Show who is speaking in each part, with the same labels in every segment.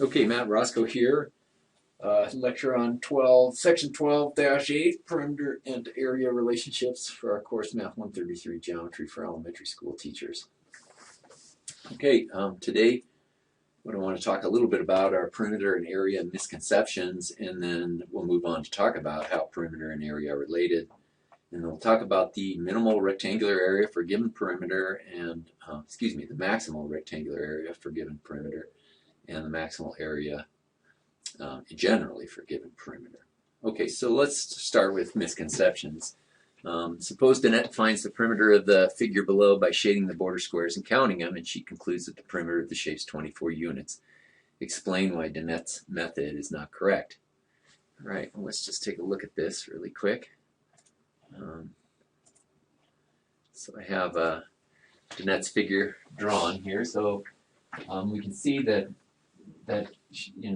Speaker 1: Okay, Matt Roscoe here. Lecture on section 12-8, perimeter and area relationships for our course Math 133, Geometry for Elementary School Teachers. Okay, today what I want to talk a little bit about are perimeter and area misconceptions, and then we'll move on to talk about how perimeter and area are related. And we'll talk about the minimal rectangular area for given perimeter and, the maximal rectangular area for given perimeter and the maximal area generally for given perimeter. Okay, so let's start with misconceptions. Suppose Danette finds the perimeter of the figure below by shading the border squares and counting them, and she concludes that the perimeter of the shape is 24 units. Explain why Danette's method is not correct. All right, well, let's just take a look at this really quick. So I have Danette's figure drawn here, so we can see that the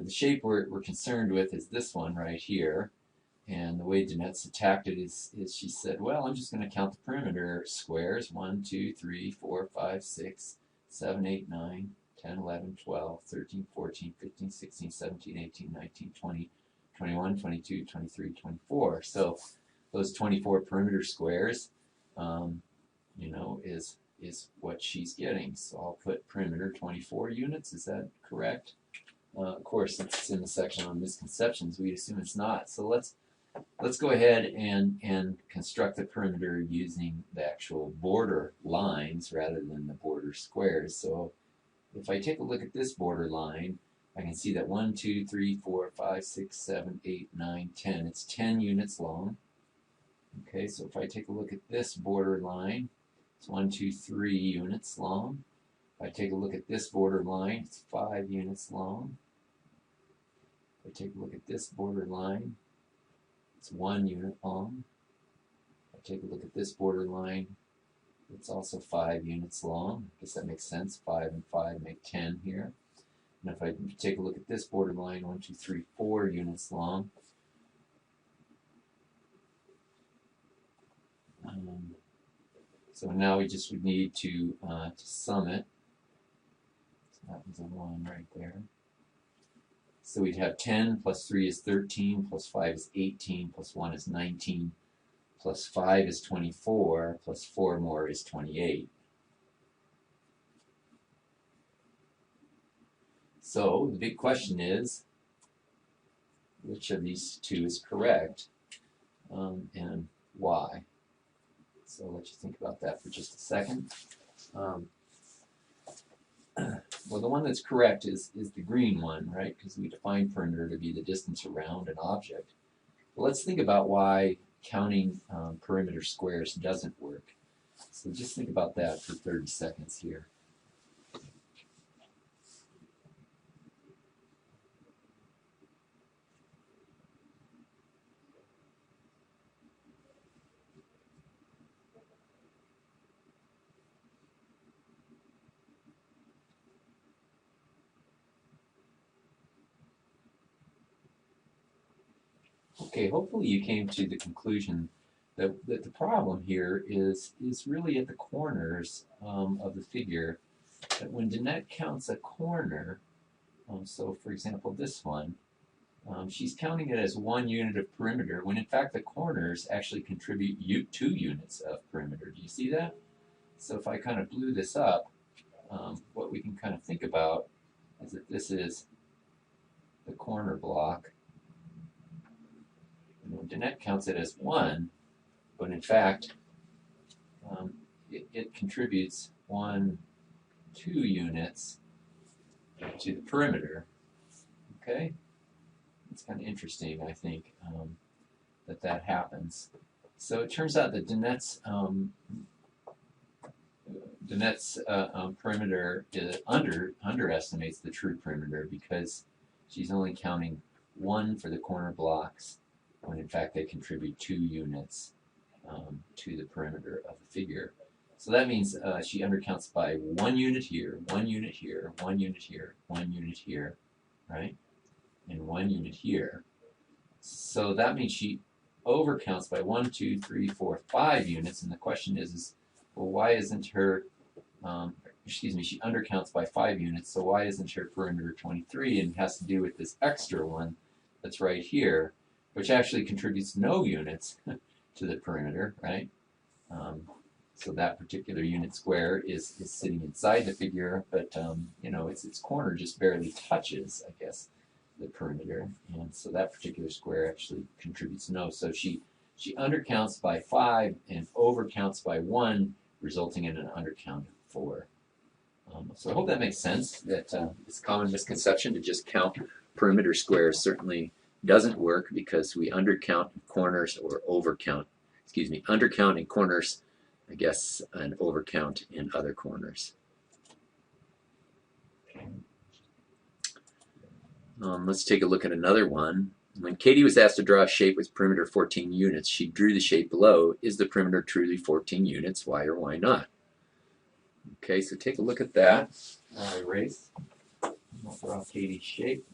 Speaker 1: shape we're concerned with is this one right here. And the way Danette's attacked it is she said, well, I'm just going to count the perimeter squares. 1, 2, 3, 4, 5, 6, 7, 8, 9, 10, 11, 12, 13, 14, 15, 16, 17, 18, 19, 20, 21, 22, 23, 24. So those 24 perimeter squares, is what she's getting. So I'll put perimeter 24 units. Is that correct? Of course, since it's in the section on misconceptions, we'd assume it's not. So let's go ahead and construct the perimeter using the actual border lines rather than the border squares. So if I take a look at this border line, I can see that 1, 2, 3, 4, 5, 6, 7, 8, 9, 10. It's 10 units long. Okay, so if I take a look at this border line, it's 1, 2, 3 units long. If I take a look at this border line, it's 5 units long. If I take a look at this border line, it's 1 unit long. If I take a look at this border line, it's also 5 units long. I guess that makes sense. 5 and 5 make 10 here. And if I take a look at this border line, 1, 2, 3, 4 units long. So now we just would need to sum it. So that was a 1 right there. So we'd have 10 plus 3 is 13, plus 5 is 18, plus 1 is 19, plus 5 is 24, plus 4 more is 28. So the big question is, which of these two is correct, and why? So let you think about that for just a second. Well, the one that's correct is the green one, right? Because we define perimeter to be the distance around an object. But let's think about why counting perimeter squares doesn't work. So just think about that for 30 seconds here. Okay, hopefully you came to the conclusion that the problem here is really at the corners of the figure. That when Danette counts a corner, so for example this one, she's counting it as 1 unit of perimeter, when in fact the corners actually contribute 2 units of perimeter. Do you see that? So if I kind of blew this up, what we can kind of think about is that this is the corner block. Danette counts it as 1, but in fact, it contributes 1, 2 units to the perimeter. Okay? It's kind of interesting, I think, that happens. So it turns out that Danette's perimeter underestimates the true perimeter because she's only counting 1 for the corner blocks, when in fact they contribute 2 units to the perimeter of the figure. So that means she undercounts by 1 unit here, 1 unit here, 1 unit here, 1 unit here, right? And 1 unit here. So that means she overcounts by 1, 2, 3, 4, 5 units. And the question is well, why isn't her excuse me, she undercounts by 5 units, so why isn't her perimeter 23? And it has to do with this extra one that's right here, which actually contributes no units to the perimeter, right? So that particular unit square is sitting inside the figure, but you know, its corner just barely touches, I guess, the perimeter, and so that particular square actually contributes no. So she undercounts by 5 and overcounts by 1, resulting in an undercount of 4. So I hope that makes sense, that this common misconception to just count perimeter squares certainly doesn't work, because we undercount in corners or overcount, excuse me, undercount in corners, I guess, and overcount in other corners. Let's take a look at another one. When Katie was asked to draw a shape with perimeter 14 units, she drew the shape below. Is the perimeter truly 14 units? Why or why not? Okay, so take a look at that. I'll erase. I'll draw Katie's shape.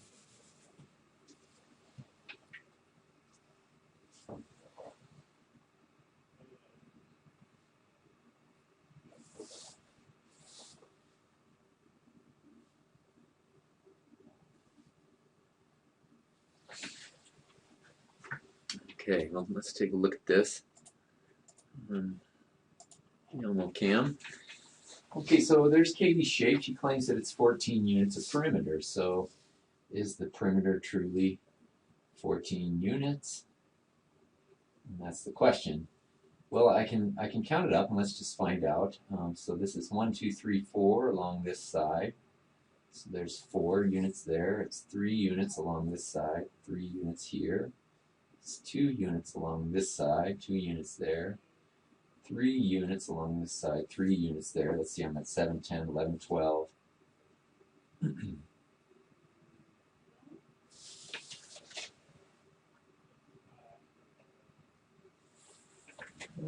Speaker 1: Okay, well, let's take a look at this. Cam. Okay, so there's Katie's shape. She claims that it's 14 units of perimeter. So is the perimeter truly 14 units? And that's the question. Well, I can count it up, and let's just find out. So this is 1, 2, 3, 4 along this side. So there's 4 units there. It's 3 units along this side, 3 units here. It's 2 units along this side, 2 units there. 3 units along this side, 3 units there. Let's see, I'm at 7, 10, 11, 12.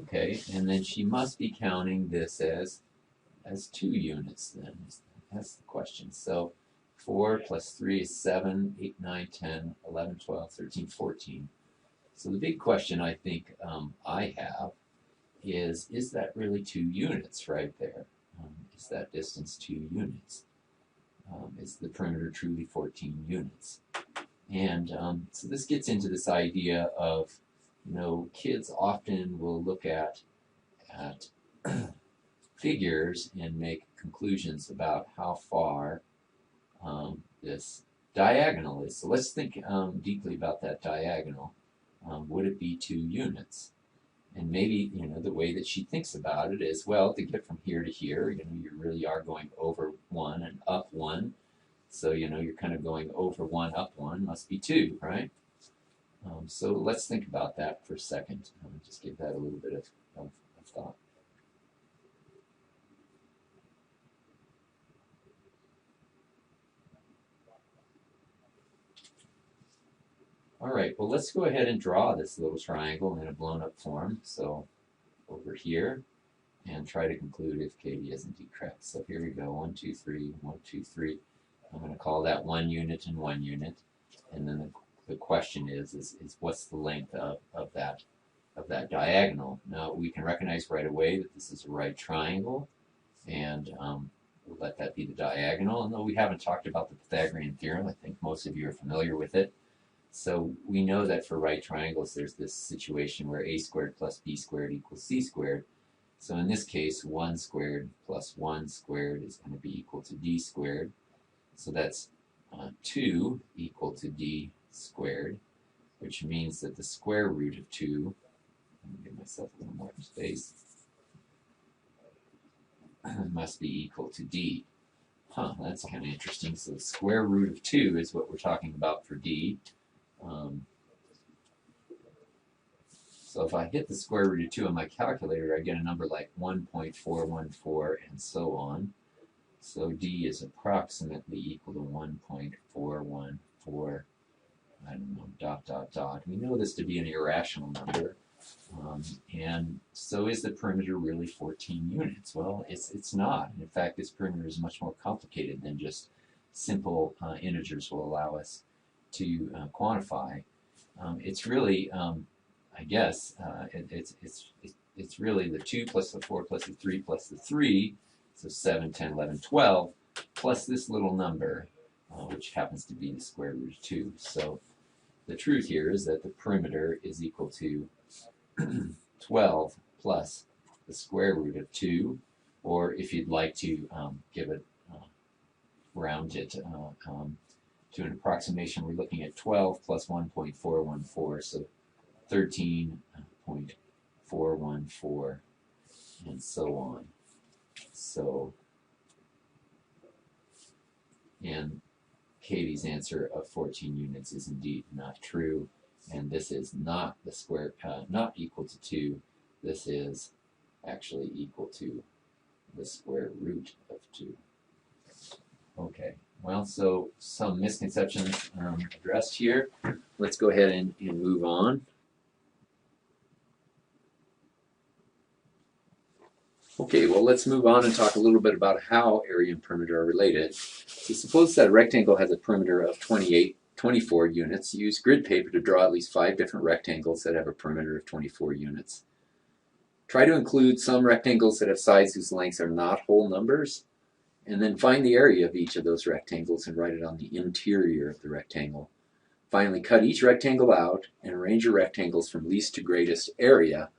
Speaker 1: Okay, and then she must be counting this as 2 units then. That's the question. So 4 plus 3 is 7, 8, 9, 10, 11, 12, 13, 14. So the big question I think I have is that really 2 units right there? Is that distance 2 units? Is the perimeter truly 14 units? And so this gets into this idea of, you know, kids often will look at figures and make conclusions about how far this diagonal is. So let's think deeply about that diagonal. Would it be 2 units? And maybe, you know, the way that she thinks about it is, well, to get from here to here, you know, you really are going over 1 and up 1. So, you know, you're kind of going over 1, up 1, must be 2, right? So let's think about that for a second. Just give that a little bit of thought. All right, well, let's go ahead and draw this little triangle in a blown up form. So over here, and try to conclude if Katie is indeed correct. So here we go, 1, 2, 3, 1, 2, 3. I'm going to call that 1 unit and 1 unit. And then the question is what's the length of that diagonal? Now we can recognize right away that this is a right triangle, and we'll let that be the diagonal. And though we haven't talked about the Pythagorean theorem, I think most of you are familiar with it. So we know that for right triangles there's this situation where a squared plus b squared equals c squared. So in this case, 1 squared plus 1 squared is going to be equal to d squared. So that's 2 equal to d squared, which means that the square root of 2, let me give myself a little more space, must be equal to d. That's kind of interesting. So the square root of 2 is what we're talking about for d. So if I hit the square root of 2 on my calculator, I get a number like 1.414 and so on. So d is approximately equal to 1.414, I don't know, dot, dot, dot. We know this to be an irrational number. And so is the perimeter really 14 units? Well, it's not. In fact, this perimeter is much more complicated than just simple integers will allow us to quantify. It's really, I guess, it's really the 2 plus the 4 plus the 3 plus the 3 So 7, 10, 11, 12, plus this little number, which happens to be the square root of 2. So the truth here is that the perimeter is equal to 12 plus the square root of 2, or if you'd like to give it, round it to an approximation, we're looking at 12 plus 1.414, so 13.414, and so on. So, and Katie's answer of 14 units is indeed not true, and this is not the square, not equal to 2. This is actually equal to the square root of 2. Okay, well, so some misconceptions addressed here. Let's go ahead and move on. Okay, well, let's move on and talk a little bit about how area and perimeter are related. So suppose that a rectangle has a perimeter of 24 units. Use grid paper to draw at least 5 different rectangles that have a perimeter of 24 units. Try to include some rectangles that have sides whose lengths are not whole numbers, and then find the area of each of those rectangles and write it on the interior of the rectangle. Finally, cut each rectangle out and arrange your rectangles from least to greatest area.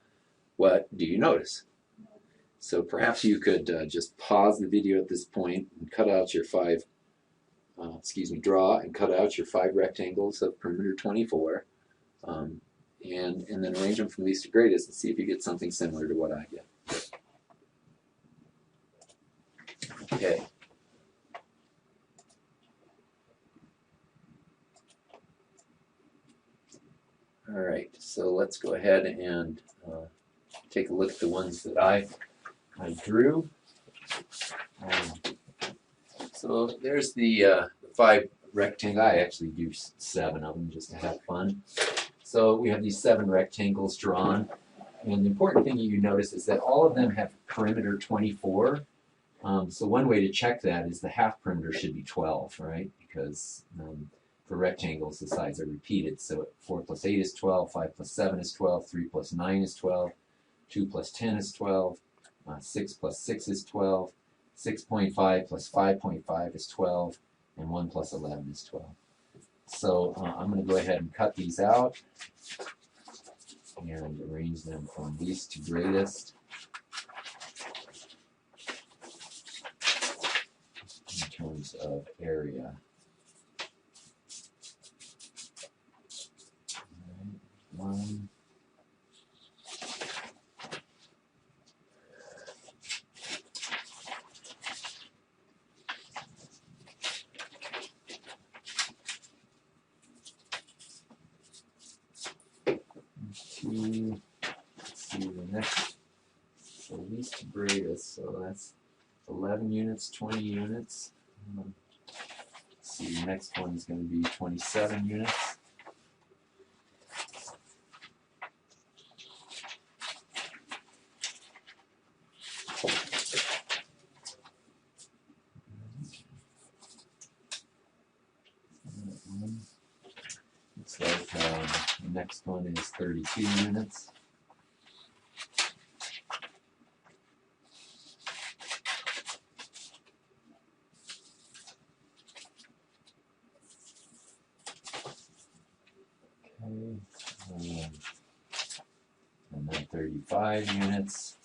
Speaker 1: What do you notice? So perhaps you could just pause the video at this point and cut out your draw and cut out your 5 rectangles of perimeter 24, and then arrange them from least to greatest and see if you get something similar to what I get. Okay. All right, so let's go ahead and take a look at the ones that I drew. So there's the 5 rectangles. I actually do 7 of them just to have fun. So we have these 7 rectangles drawn, and the important thing you notice is that all of them have perimeter 24. So one way to check that is the half perimeter should be 12, right? Because for rectangles the sides are repeated. So 4 plus 8 is 12, 5 plus 7 is 12, 3 plus 9 is 12, 2 plus 10 is 12, 6 plus 6 is 12, 6.5 plus 5.5 is 12, and 1 plus 11 is 12. So I'm going to go ahead and cut these out and arrange them from least to greatest in terms of area. All right, 1. Let's see the next, so least to greatest, so that's 11 units, 20 units. Let's see, the next one is going to be 27 units. Looks like the next one is 32 units. Okay, and then 35 units.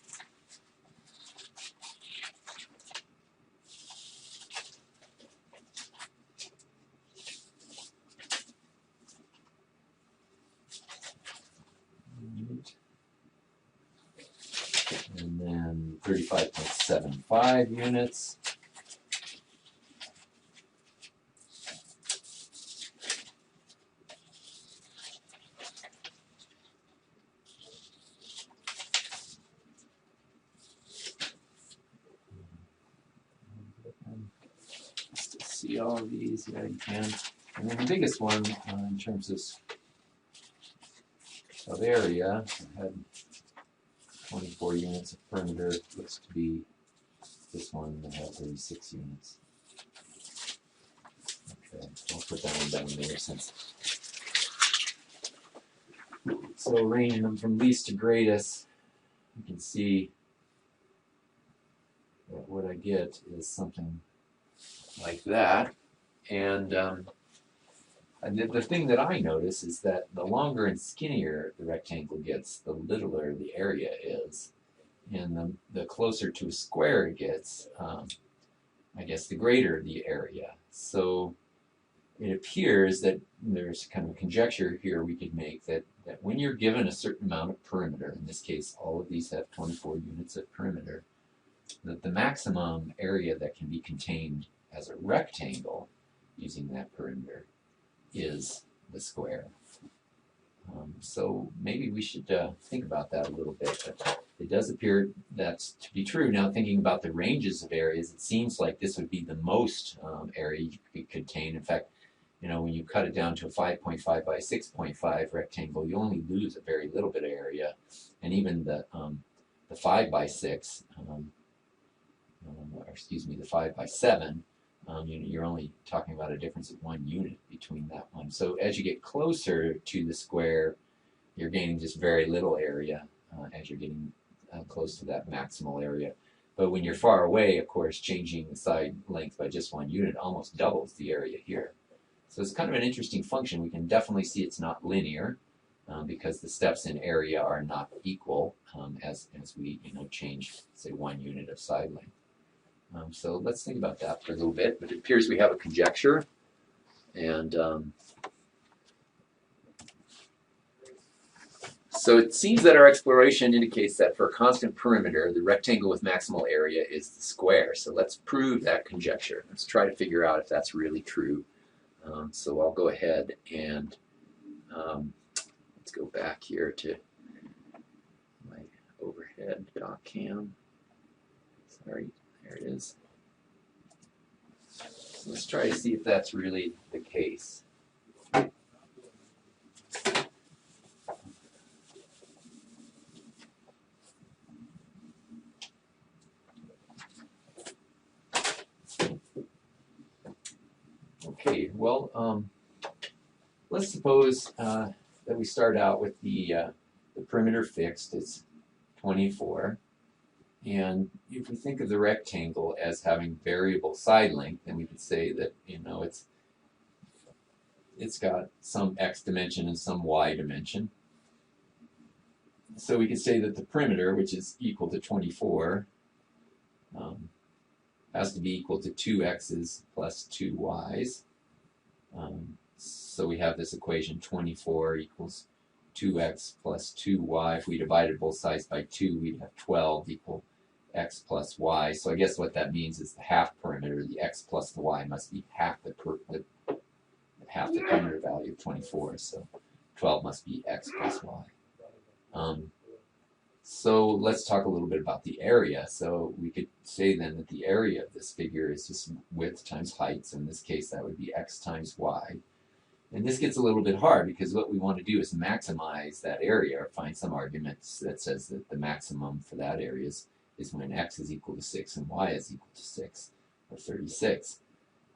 Speaker 1: And then 35.75 units. Just to see all of these, yeah, you can. And then the biggest one in terms of area, I had 24 units of perimeter, looks to be this one that had 36 units. Okay, I'll put that one down there since. So arranging them from least to greatest, you can see what I get is something like that. And the thing that I notice is that the longer and skinnier the rectangle gets, the littler the area is. And the closer to a square it gets, I guess the greater the area. So it appears that there's kind of a conjecture here we could make that when you're given a certain amount of perimeter, in this case all of these have 24 units of perimeter, that the maximum area that can be contained as a rectangle using that perimeter is the square. So maybe we should think about that a little bit. But it does appear that's to be true. Now, thinking about the ranges of areas, it seems like this would be the most area you could contain. In fact, you know, when you cut it down to a 5.5 by 6.5 rectangle, you only lose a very little bit of area. And even the 5 by 6, or excuse me, the 5 by 7, you're only talking about a difference of 1 unit between that one. So as you get closer to the square, you're gaining just very little area as you're getting close to that maximal area. But when you're far away, of course, changing the side length by just 1 unit almost doubles the area here. So it's kind of an interesting function. We can definitely see it's not linear because the steps in area are not equal as we change, say, 1 unit of side length. So let's think about that for a little bit. But it appears we have a conjecture, and so it seems that our exploration indicates that for a constant perimeter, the rectangle with maximal area is the square. So let's prove that conjecture. Let's try to figure out if that's really true. So I'll go ahead and let's go back here to my overhead doc cam. Sorry. There it is. So let's try to see if that's really the case. Okay, well, let's suppose that we start out with the perimeter fixed. It's 24. And if we think of the rectangle as having variable side length, then we could say that it's got some x dimension and some y dimension. So we could say that the perimeter, which is equal to 24, has to be equal to 2x's plus 2y's. So we have this equation 24 equals 2x plus 2y. If we divided both sides by 2, we'd have 12 equal x plus y. So I guess what that means is the half perimeter, the x plus the y, must be half the perimeter value of 24. So 12 must be x plus y. So let's talk a little bit about the area. So we could say then that the area of this figure is just width times height. So in this case, that would be x times y. And this gets a little bit hard because what we want to do is maximize that area, or find some arguments that says that the maximum for that area is when x is equal to 6 and y is equal to 6, or 36.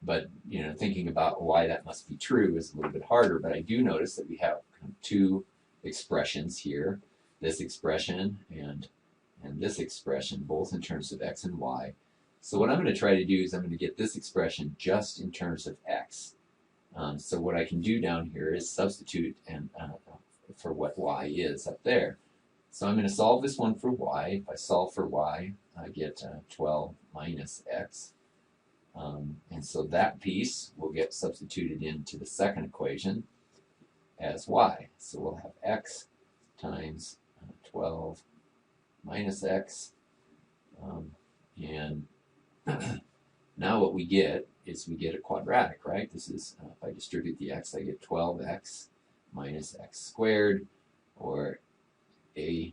Speaker 1: But thinking about why that must be true is a little bit harder. But I do notice that we have two expressions here, this expression and this expression, both in terms of x and y. So what I'm going to try to do is I'm going to get this expression just in terms of x. So what I can do down here is substitute for what y is up there. So I'm going to solve this one for y. If I solve for y, I get 12 minus x. And so that piece will get substituted into the second equation as y. So we'll have x times 12 minus x. And now what we get is we get a quadratic, right? This is, if I distribute the x, I get 12x minus x squared, or a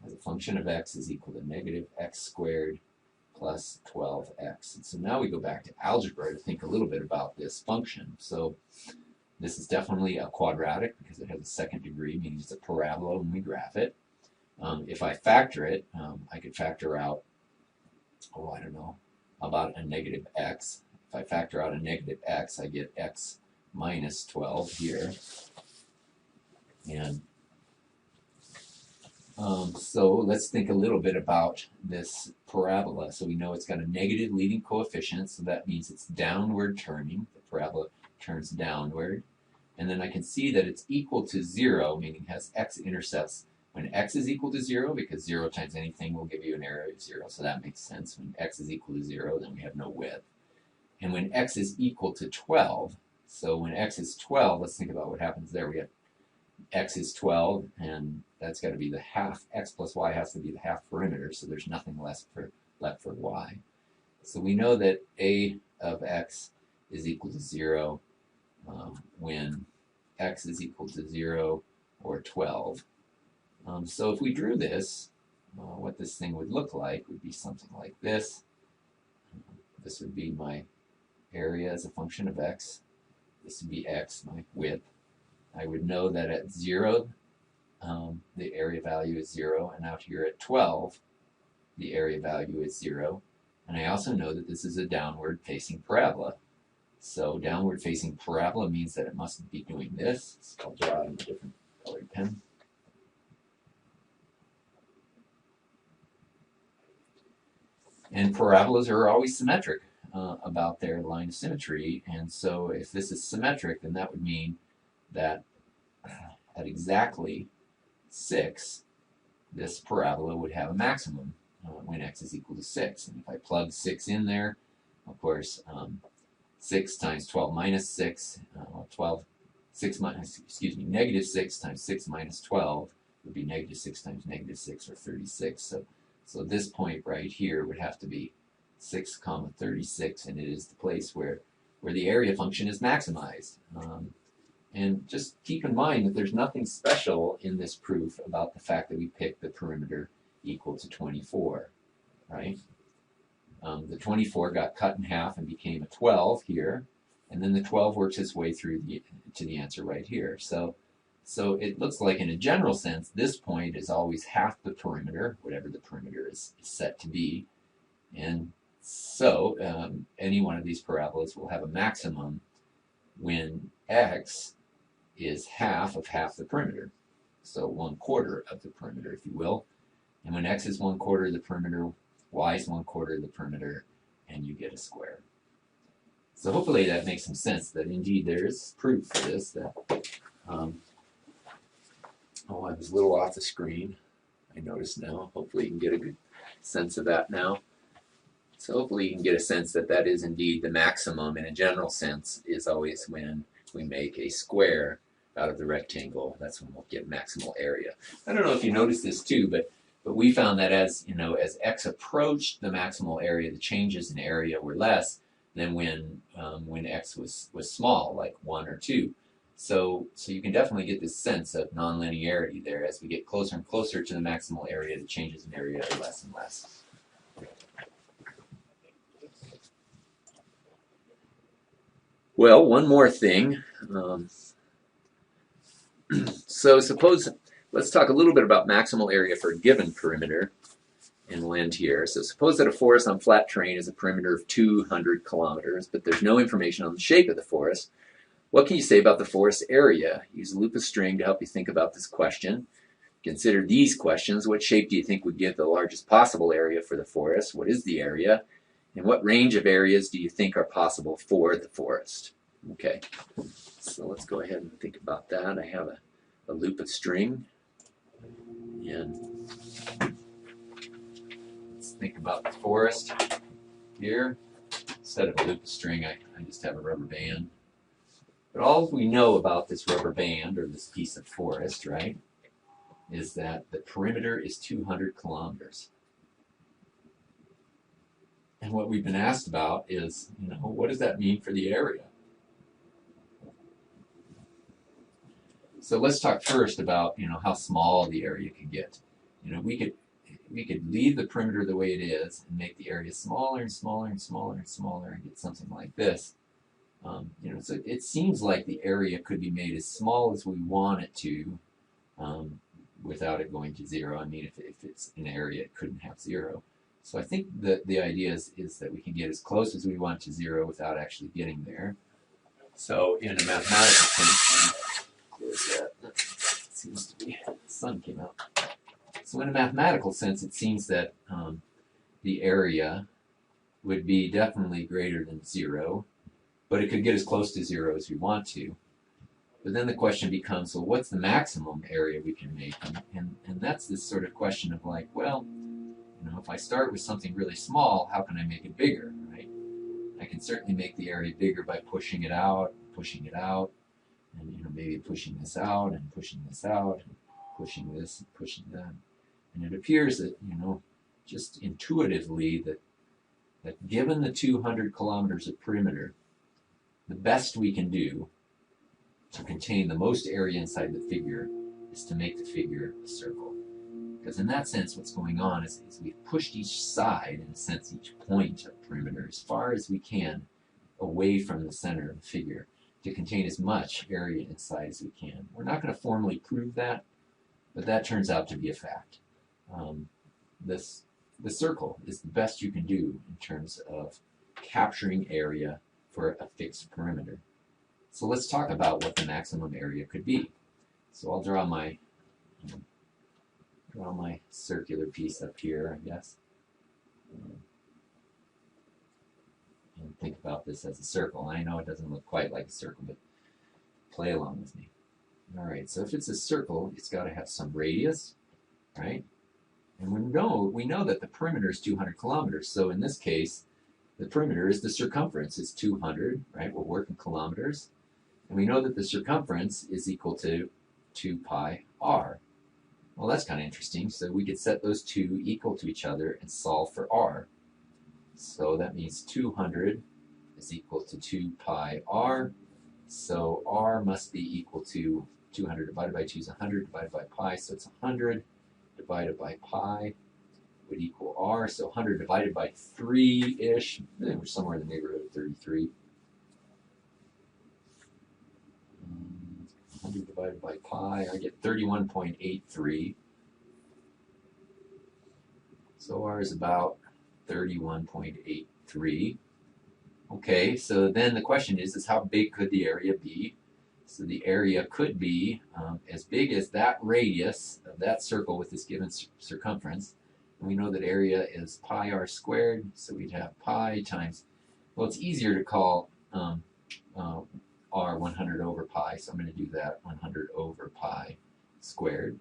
Speaker 1: as a function of x is equal to negative x squared plus 12x. And so now we go back to algebra to think a little bit about this function. So this is definitely a quadratic because it has a second degree, meaning it's a parabola when we graph it. If I factor it, I could factor out, I don't know, about a negative x. If I factor out a negative x, I get x minus 12 here. And So let's think a little bit about this parabola. So we know it's got a negative leading coefficient, so that means it's downward turning. The parabola turns downward. And then I can see that it's equal to 0, meaning it has x-intercepts when x is equal to 0, because 0 times anything will give you an area of 0, so that makes sense. When x is equal to 0, then we have no width. And when x is equal to 12, so when x is 12, let's think about what happens there. We have x is 12, and that's got to be the half. X plus y has to be the half perimeter, so there's nothing left for y. So we know that a of x is equal to 0 when x is equal to 0 or 12. So if we drew this, what this thing would look like would be something like this. This would be my area as a function of x. This would be x, my width. I would know that at 0, the area value is 0, and out here at 12, the area value is 0. And I also know that this is a downward facing parabola. So downward facing parabola means that it must be doing this. So I'll draw it in a different colored pen. And parabolas are always symmetric about their line of symmetry. And so if this is symmetric, then that would mean that at exactly 6, this parabola would have a maximum when x is equal to 6. And if I plug 6 in there, of course, 6 times 12 minus 6, negative 6 times 6 minus 12 would be negative 6 times negative 6, or 36. So this point right here would have to be 6 comma 36, and it is the place where the area function is maximized. And just keep in mind that there's nothing special in this proof about the fact that we picked the perimeter equal to 24, right? The 24 got cut in half and became a 12 here, and then the 12 works its way through to the answer right here. So it looks like, in a general sense, this point is always half the perimeter, whatever the perimeter is set to be. And so any one of these parabolas will have a maximum when x is half of the perimeter. So 1/4 of the perimeter, if you will. And when x is 1/4 of the perimeter, y is 1/4 of the perimeter, and you get a square. So hopefully that makes some sense, that indeed there is proof for this. That I was a little off the screen, I notice now. Hopefully you can get a good sense of that now. So hopefully you can get a sense that that is indeed the maximum, in a general sense, is always when we make a square out of the rectangle. That's when we'll get maximal area. I don't know if you noticed this too, but we found that as x approached the maximal area, the changes in area were less than when x was small, like 1 or 2. So you can definitely get this sense of nonlinearity there. As we get closer and closer to the maximal area, the changes in area are less and less. Well, one more thing. So let's talk a little bit about maximal area for a given perimeter, and we'll end here. So suppose that a forest on flat terrain is a perimeter of 200 kilometers, but there's no information on the shape of the forest. What can you say about the forest area? Use a loop of string to help you think about this question. Consider these questions. What shape do you think would give the largest possible area for the forest? What is the area? And what range of areas do you think are possible for the forest? Okay, so let's go ahead and think about that. I have a loop of string, and let's think about the forest here. Instead of a loop of string, I just have a rubber band. But all we know about this rubber band, or this piece of forest, right, is that the perimeter is 200 kilometers. And what we've been asked about is, what does that mean for the area? So let's talk first about, how small the area could get. We could leave the perimeter the way it is and make the area smaller and smaller and smaller and smaller and get something like this. So it seems like the area could be made as small as we want it to, without it going to 0. I mean, if it's an area, it couldn't have 0. So I think the idea is that we can get as close as we want to 0 without actually getting there. So in a mathematical sense, close that. That seems to be, the sun came out. So in a mathematical sense, it seems that the area would be definitely greater than 0, but it could get as close to 0 as we want to. But then the question becomes, well, what's the maximum area we can make? And that's this sort of question of like, well, you know, if I start with something really small, how can I make it bigger, right? I can certainly make the area bigger by pushing it out, and you know, maybe pushing this out and pushing this out, and pushing this and pushing that. And it appears that, you know, just intuitively that given the 200 kilometers of perimeter, the best we can do to contain the most area inside the figure is to make the figure a circle. Because in that sense, what's going on is we've pushed each side, in a sense, each point of perimeter as far as we can away from the center of the figure to contain as much area inside as we can. We're not going to formally prove that, but that turns out to be a fact. The circle is the best you can do in terms of capturing area for a fixed perimeter. So let's talk about what the maximum area could be. So I'll draw my circular piece up here, I guess, and think about this as a circle. I know it doesn't look quite like a circle, but play along with me. All right, so if it's a circle, it's got to have some radius, right? And we know that the perimeter is 200 kilometers. So in this case, the perimeter is the circumference. It's 200, right? We'll work in kilometers. And we know that the circumference is equal to 2 pi r. Well, that's kind of interesting. So we could set those two equal to each other and solve for r. So that means 200 is equal to 2 pi r. So r must be equal to 200 divided by 2 is 100 divided by pi. So it's 100 divided by pi would equal r. So 100 divided by 3-ish. We're somewhere in the neighborhood of 33. 100 divided by pi, I get 31.83. So r is about 31.83. Okay, so then the question is how big could the area be? So the area could be as big as that radius of that circle with this given circumference. And we know that area is pi r squared, so we'd have pi times, well, it's easier to call r 100 over pi, so I'm going to do that 100 over pi squared.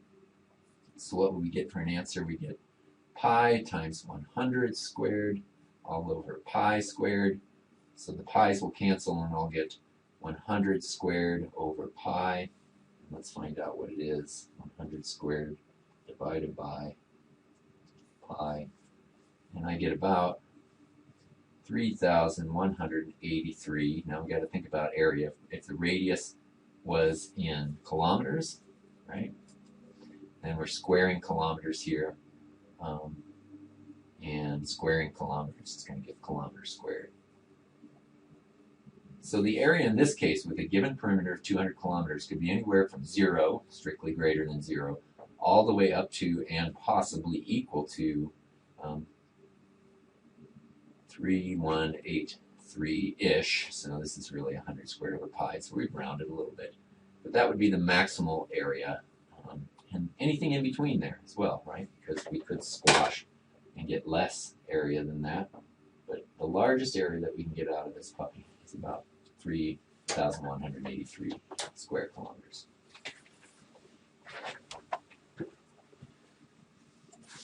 Speaker 1: So what would we get for an answer? We get pi times 100 squared all over pi squared. So the pi's will cancel and I'll get 100 squared over pi. Let's find out what it is. 100 squared divided by pi. And I get about 3,183. Now we've got to think about area. If the radius was in kilometers, right? Then we're squaring kilometers here. And squaring kilometers is going to give kilometers squared. So the area in this case with a given perimeter of 200 kilometers could be anywhere from 0, strictly greater than 0, all the way up to and possibly equal to 3183-ish. So this is really 100 squared over pi, so we've rounded a little bit. But that would be the maximal area, and anything in between there as well, right? Because we could squash and get less area than that. But the largest area that we can get out of this puppy is about 3,183 square kilometers.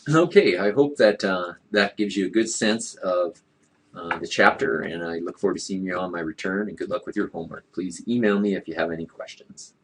Speaker 1: Okay, I hope that that gives you a good sense of the chapter, and I look forward to seeing you on my return, and good luck with your homework. Please email me if you have any questions.